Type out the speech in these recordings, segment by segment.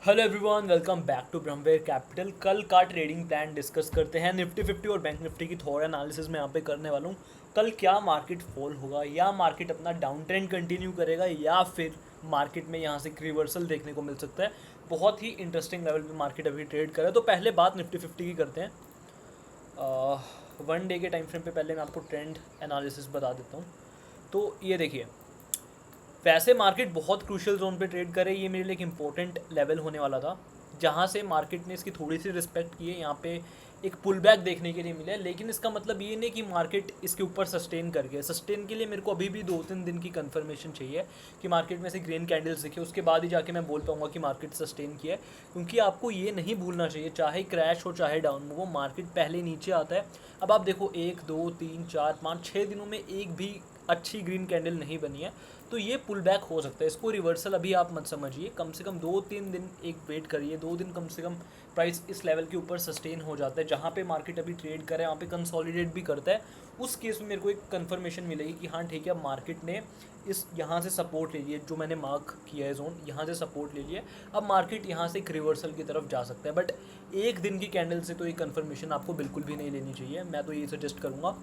Hello everyone, welcome back to ब्रह्मवेयर capital. कल का ट्रेडिंग प्लान डिस्कस करते हैं। निफ्टी 50 और बैंक निफ्टी की थोड़ा एनालिसिस मैं यहाँ पे करने वाला हूँ। कल क्या मार्केट फॉल होगा, या मार्केट अपना डाउन ट्रेंड कंटिन्यू करेगा, या फिर मार्केट में यहाँ से एक रिवर्सल देखने को मिल सकता है। बहुत ही इंटरेस्टिंग लेवल पे मार्केट अभी ट्रेड कर रहा है। तो पहले बात निफ्टी 50 की करते हैं। वन डे के टाइम फ्रेम पे पहले मैं आपको ट्रेंड एनालिसिस बता देता हूँ। तो ये देखिए, वैसे मार्केट बहुत क्रूशियल जोन पे ट्रेड करे, ये मेरे लिए एक इंपॉर्टेंट लेवल होने वाला था जहाँ से मार्केट ने इसकी थोड़ी सी रिस्पेक्ट की है। यहाँ पे एक पुल बैक देखने के लिए मिला है, लेकिन इसका मतलब ये नहीं कि मार्केट इसके ऊपर सस्टेन कर गया। सस्टेन के लिए मेरे को अभी भी 2-3 दिन की कंफर्मेशन चाहिए कि मार्केट में से ग्रीन कैंडल्स दिखे, उसके बाद ही जाके मैं बोल पाऊंगा कि मार्केट सस्टेन किया है। क्योंकि आपको ये नहीं भूलना चाहिए, चाहे क्रैश हो चाहे डाउन हो, वो मार्केट पहले नीचे आता है। अब आप देखो, 1 2 3 4 5 6 दिनों में एक भी अच्छी ग्रीन कैंडल नहीं बनी है, तो ये पुल बैक हो सकता है। इसको रिवर्सल अभी आप मत समझिए, कम से कम 2-3 दिन एक वेट करिए। 2 दिन कम से कम प्राइस इस लेवल के ऊपर सस्टेन हो जाता है, जहाँ पे मार्केट अभी ट्रेड करे वहाँ पे कंसोलिडेट भी करता है। उस केस में मेरे को एक कंफर्मेशन मिलेगी कि हाँ ठीक है, मार्केट ने इस यहाँ से सपोर्ट ले लिया, जो मैंने मार्क किया है जोन, यहाँ से सपोर्ट ले लिया। अब मार्केट यहाँ से एक रिवर्सल की तरफ जा सकता है, बट एक दिन की कैंडल से तो ये कंफर्मेशन आपको बिल्कुल भी नहीं लेनी चाहिए। मैं तो ये सजेस्ट करूँगा।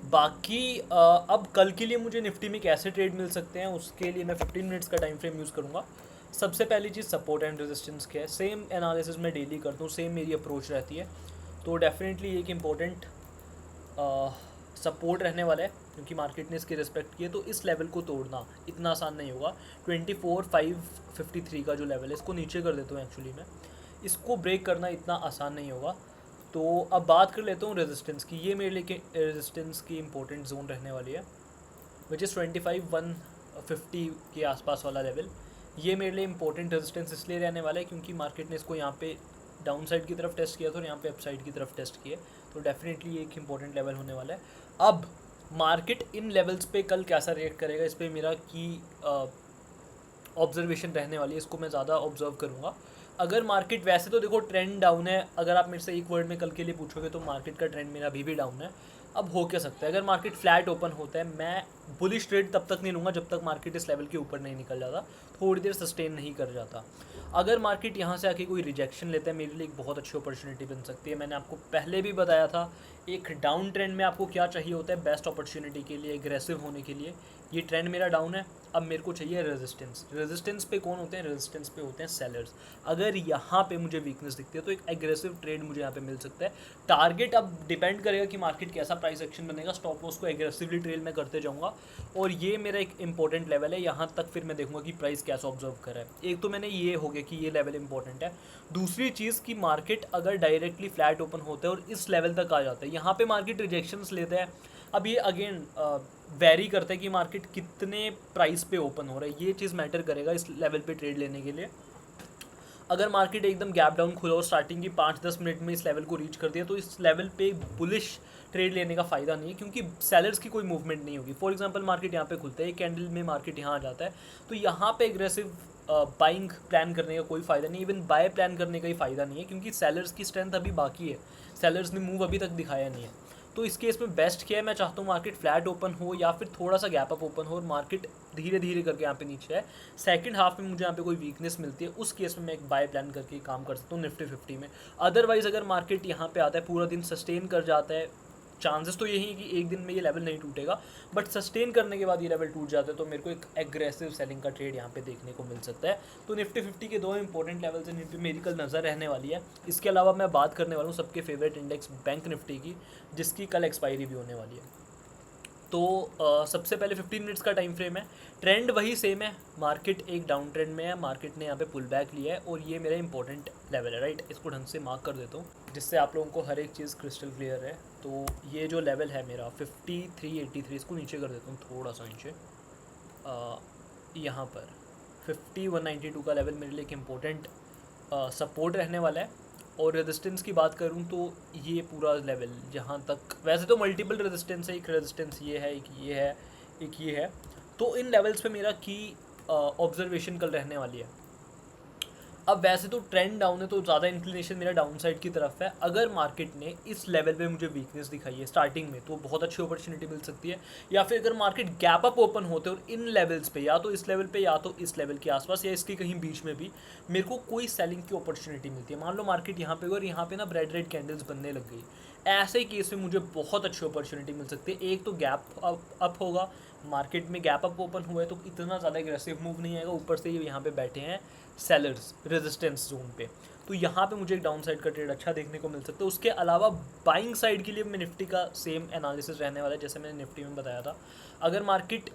बाकी अब कल के लिए मुझे निफ्टी में कैसे ट्रेड मिल सकते हैं, उसके लिए मैं 15 मिनट्स का टाइम फ्रेम यूज़ करूँगा। सबसे पहली चीज़, सपोर्ट एंड रेजिस्टेंस क्या है। सेम एनालिसिस मैं डेली करता हूँ, सेम मेरी अप्रोच रहती है। तो डेफिनेटली एक इम्पोर्टेंट सपोर्ट रहने वाला है, क्योंकि मार्केट ने इसकी रिस्पेक्ट की है। तो इस लेवल को तोड़ना इतना आसान नहीं होगा। 24,553 का जो लेवल है, इसको नीचे कर देता हूँ एक्चुअली मैं। इसको ब्रेक करना इतना आसान नहीं होगा। तो अब बात कर लेता हूँ रेजिस्टेंस की। ये मेरे लिए रेजिस्टेंस की इंपॉर्टेंट जोन रहने वाली है, विच इज़ 25,150 के आसपास वाला लेवल। ये मेरे लिए इंपॉर्टेंट रेजिस्टेंस इसलिए रहने वाला है क्योंकि मार्केट ने इसको यहाँ पे डाउन साइड की तरफ टेस्ट किया था और यहाँ पे अप साइड की तरफ टेस्ट किया। तो डेफिनेटली ये एक इंपॉर्टेंट लेवल होने वाला है। अब मार्केट इन लेवल्स पे कल कैसा रिएक्ट करेगा, इस पर मेरा की ऑब्जर्वेशन रहने वाली है। इसको मैं ज़्यादा ऑब्जर्व करूँगा। अगर मार्केट, वैसे तो देखो ट्रेंड डाउन है, अगर आप मेरे से एक वर्ड में कल के लिए पूछोगे तो मार्केट का ट्रेंड मेरा अभी भी डाउन है। अब हो क्या सकता है, अगर मार्केट फ्लैट ओपन होता है, मैं बुलिश ट्रेड तब तक नहीं लूँगा जब तक मार्केट इस लेवल के ऊपर नहीं निकल जाता, थोड़ी देर सस्टेन नहीं कर जाता। अगर मार्केट यहाँ से आके कोई रिजेक्शन लेता है, मेरे लिए एक बहुत अच्छी अपॉर्चुनिटी बन सकती है। मैंने आपको पहले भी बताया था, एक डाउन ट्रेंड में आपको क्या चाहिए होता है बेस्ट अपॉर्चुनिटी के लिए, एग्रेसिव होने के लिए। ये ट्रेंड मेरा डाउन है, अब मेरे को चाहिए रेजिस्टेंस। रेजिस्टेंस पे कौन होते हैं? रेजिस्टेंस पे होते हैं सेलर्स। अगर यहाँ पे मुझे वीकनेस दिखती है तो एक एग्रेसिव ट्रेड मुझे यहाँ पे मिल सकता है। टारगेट अब डिपेंड करेगा कि मार्केट कैसा प्राइस एक्शन बनेगा। स्टॉप लॉस को एग्रेसिवली ट्रेल में करते जाऊँगा, और ये मेरा एक इंपॉर्टेंट लेवल है। यहाँ तक फिर मैं देखूँगा कि प्राइस कैसा ऑब्जर्व कर रहा है। एक तो मैंने ये हो गया कि ये लेवल इंपॉर्टेंट है। दूसरी चीज़ कि मार्केट अगर डायरेक्टली फ्लैट ओपन होता है और इस लेवल तक आ जाता है, यहाँ पे मार्केट रिजेक्शंस लेता है। अब ये अगेन वेरी करता है कि मार्केट कितने प्राइस पे ओपन हो रहा है, ये चीज़ मैटर करेगा इस लेवल पे ट्रेड लेने के लिए। अगर मार्केट एकदम गैप डाउन खुला और स्टार्टिंग की 5-10 मिनट में इस लेवल को रीच कर दिया, तो इस लेवल पे बुलिश ट्रेड लेने का फ़ायदा नहीं है, क्योंकि सेलर्स की कोई मूवमेंट नहीं होगी। फॉर एग्जांपल मार्केट यहाँ पे खुलता है, एक कैंडल में मार्केट यहाँ आ जाता है, तो यहाँ पे एग्रेसिव बाइंग प्लान करने का कोई फ़ायदा नहीं, इवन बाय प्लान करने का ही फ़ायदा नहीं है, क्योंकि सेलर्स की स्ट्रेंथ अभी बाकी है। सेलर्स ने मूव अभी तक दिखाया नहीं है। तो इस केस में बेस्ट क्या है, मैं चाहता हूँ मार्केट फ्लैट ओपन हो या फिर थोड़ा सा गैप अप ओपन हो और मार्केट धीरे धीरे करके यहाँ पे नीचे है। सेकंड हाफ में मुझे यहाँ पे कोई वीकनेस मिलती है, उस केस में मैं एक बाय प्लान करके काम कर सकता हूँ निफ्टी 50 में। अदरवाइज अगर मार्केट यहाँ पे आता है, पूरा दिन सस्टेन कर जाता है, चांसेस तो यही है कि एक दिन में ये लेवल नहीं टूटेगा, बट सस्टेन करने के बाद ये लेवल टूट जाता है, तो मेरे को एक एग्रेसिव सेलिंग का ट्रेड यहाँ पे देखने को मिल सकता है। तो निफ्टी 50 के दो इंपॉर्टेंट लेवल्स हैं जिन पे मेरी कल नज़र रहने वाली है। इसके अलावा मैं बात करने वाला हूँ सबके फेवरेट इंडेक्स बैंक निफ्टी की, जिसकी कल एक्सपायरी भी होने वाली है। तो सबसे पहले 15 मिनट्स का टाइम फ्रेम है। ट्रेंड वही सेम है, मार्केट एक डाउन ट्रेंड में है, मार्केट ने यहाँ पे पुल बैक लिया है, और ये मेरा इंपॉर्टेंट लेवल है, राइट। इसको ढंग से मार्क कर देता हूँ जिससे आप लोगों को हर एक चीज़ क्रिस्टल क्लियर है। तो ये जो लेवल है मेरा 5383, इसको नीचे कर देता हूँ थोड़ा सा नीचे। यहाँ पर 5192 का लेवल मेरे लिए एक इम्पोर्टेंट सपोर्ट रहने वाला है। और रेजिस्टेंस की बात करूँ तो ये पूरा लेवल जहाँ तक, वैसे तो मल्टीपल रेजिस्टेंस है, एक रेजिस्टेंस ये है, एक ये है, एक ये है। तो इन लेवल्स पे मेरा की ऑब्जर्वेशन कल रहने वाली है। अब वैसे तो ट्रेंड डाउन है तो ज़्यादा इंक्लिनेशन मेरा डाउन साइड की तरफ है। अगर मार्केट ने इस लेवल पे मुझे वीकनेस दिखाई है स्टार्टिंग में तो बहुत अच्छी अपॉर्चुनिटी मिल सकती है, या फिर अगर मार्केट गैप अप ओपन होते और इन लेवल्स पे या तो इस लेवल पे या तो इस लेवल के आसपास या इसके कहीं बीच में भी मेरे को कोई सेलिंग की अपॉर्चुनिटी मिलती है। मान लो मार्केट यहाँ पे और यहाँ पे ना रेड कैंडल्स बनने लग गई, ऐसे केस में मुझे बहुत अच्छी अपॉर्चुनिटी मिल सकती है। एक तो गैप अप होगा, मार्केट में गैप अप ओपन हुआ है तो इतना ज़्यादा एग्रेसिव मूव नहीं आएगा, ऊपर से ये यहाँ पे बैठे हैं सेलर्स रेजिस्टेंस जोन पे, तो यहाँ पे मुझे एक डाउन साइड का ट्रेड अच्छा देखने को मिल सकता है। उसके अलावा बाइंग साइड के लिए मैं निफ्टी का सेम एनालिसिस रहने वाला है जैसे मैंने निफ्टी में बताया था। अगर मार्केट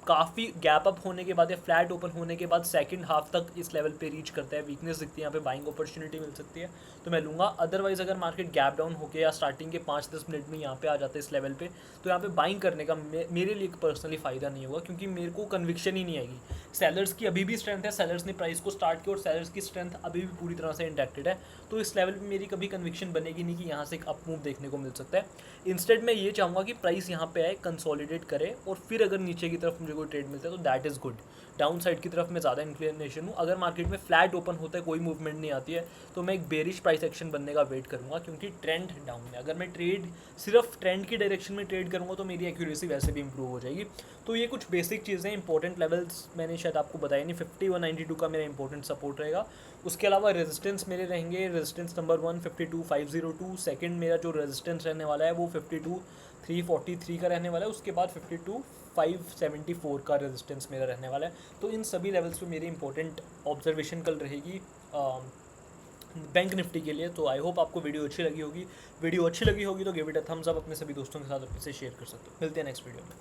काफ़ी गैप अप होने के बाद या फ्लैट ओपन होने के बाद सेकंड हाफ तक इस लेवल पे रीच करता है, वीकनेस दिखती है, यहाँ पे बाइंग अपॉर्चुनिटी मिल सकती है तो मैं लूँगा। अदरवाइज अगर मार्केट गैप डाउन होकर या स्टार्टिंग के 5-10 मिनट में यहाँ पे आ जाता है इस लेवल पे तो यहाँ पे बाइंग करने का मेरे लिए पर्सनली फ़ायदा नहीं होगा, क्योंकि मेरे को कन्विक्शन ही नहीं आएगी। सेलर्स की अभी भी स्ट्रेंथ है, सेलर्स ने प्राइस को स्टार्ट किया और सेलर्स की स्ट्रेंथ अभी भी पूरी तरह से इंटैक्टेड है, तो इस लेवल पे मेरी कभी कन्विक्शन बनेगी नहीं कि यहाँ से एक अप मूव देखने को मिल सकता है। इंस्टेड मैं ये चाहूँगा कि प्राइस यहाँ पे आए, कंसोलिडेट करे और फिर अगर नीचे की तरफ मुझे कोई ट्रेड मिलता है तो that is good. Down side की तरफ मैं ज़्यादा इंक्लिनेशन हूँ। अगर मार्केट में फ्लैट ओपन होता है, कोई मूवमेंट नहीं आती है, तो मैं एक बेरिश प्राइस एक्शन बनने का वेट करूँगा, क्योंकि ट्रेंड डाउन है। अगर मैं ट्रेड सिर्फ ट्रेंड की डायरेक्शन में ट्रेड करूँगा तो मेरी एक्यूरेसी वैसे भी इंप्रूव हो जाएगी। तो ये कुछ बेसिक चीज़ें, इंपॉर्टेंट लेवल्स मैंने शायद आपको बताया नहीं। 50 और 92 का मेरा इंपॉर्टेंट सपोर्ट रहेगा। उसके अलावा रेजिस्टेंस मेरे रहेंगे, रेजिस्टेंस नंबर 1 52,502, सेकंड मेरा जो रेजिस्टेंस रहने वाला है वो 52,343 का रहने वाला है, उसके बाद 52,574 का रेजिस्टेंस मेरा रहने वाला है। तो इन सभी लेवल्स पे मेरी इंपॉर्टेंट ऑब्जर्वेशन कल रहेगी बैंक निफ्टी के लिए। तो आई होप आपको वीडियो अच्छी लगी होगी। वीडियो अच्छी लगी होगी तो give it a thumbs up, अपने सभी दोस्तों के साथ अपने से शेयर कर सकते हो। मिलते हैं नेक्स्ट वीडियो में।